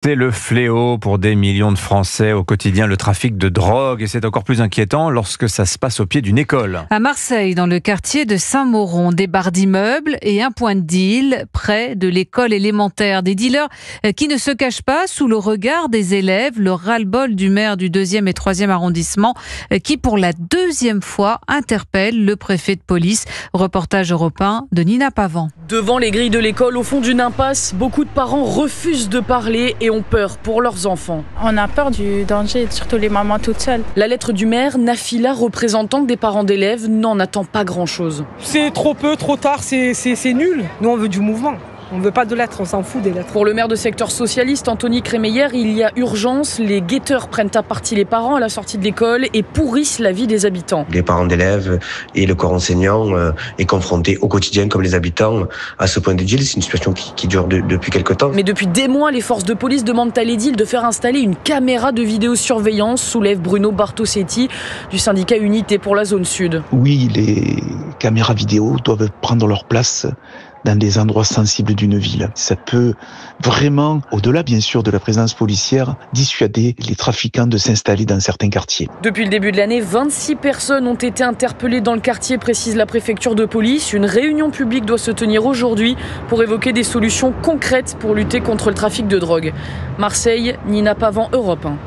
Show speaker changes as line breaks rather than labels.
C'est le fléau pour des millions de Français au quotidien, le trafic de drogue. Et c'est encore plus inquiétant lorsque ça se passe au pied d'une école.
À Marseille, dans le quartier de Saint-Mauron, des barres d'immeubles et un point de deal près de l'école élémentaire. Des dealers qui ne se cachent pas sous le regard des élèves. Le ras-le-bol du maire du 2e et 3e arrondissement qui, pour la deuxième fois, interpelle le préfet de police. Reportage européen de Nina Pavant.
Devant les grilles de l'école, au fond d'une impasse, beaucoup de parents refusent de parler et ont peur pour leurs enfants.
On a peur du danger, surtout les mamans toutes seules.
La lettre du maire, Nafila, représentante des parents d'élèves, n'en attend pas grand-chose.
C'est trop peu, trop tard, c'est nul. Nous, on veut du mouvement. On ne veut pas de lettres, on s'en fout des lettres.
Pour le maire de secteur socialiste, Anthony Crémeyer, il y a urgence. Les guetteurs prennent à partie les parents à la sortie de l'école et pourrissent la vie des habitants.
Les parents d'élèves et le corps enseignant est confronté au quotidien, comme les habitants, à ce point de deal. C'est une situation qui dure depuis quelque temps.
Mais depuis des mois, les forces de police demandent à l'édile de faire installer une caméra de vidéosurveillance, soulève Bruno Bartosetti du syndicat Unité pour la zone sud.
Oui, les caméras vidéo doivent prendre leur place dans des endroits sensibles d'une ville. Ça peut vraiment, au-delà bien sûr de la présence policière, dissuader les trafiquants de s'installer dans certains quartiers.
Depuis le début de l'année, 26 personnes ont été interpellées dans le quartier, précise la préfecture de police. Une réunion publique doit se tenir aujourd'hui pour évoquer des solutions concrètes pour lutter contre le trafic de drogue. Marseille, Nina Pavant, Europe 1.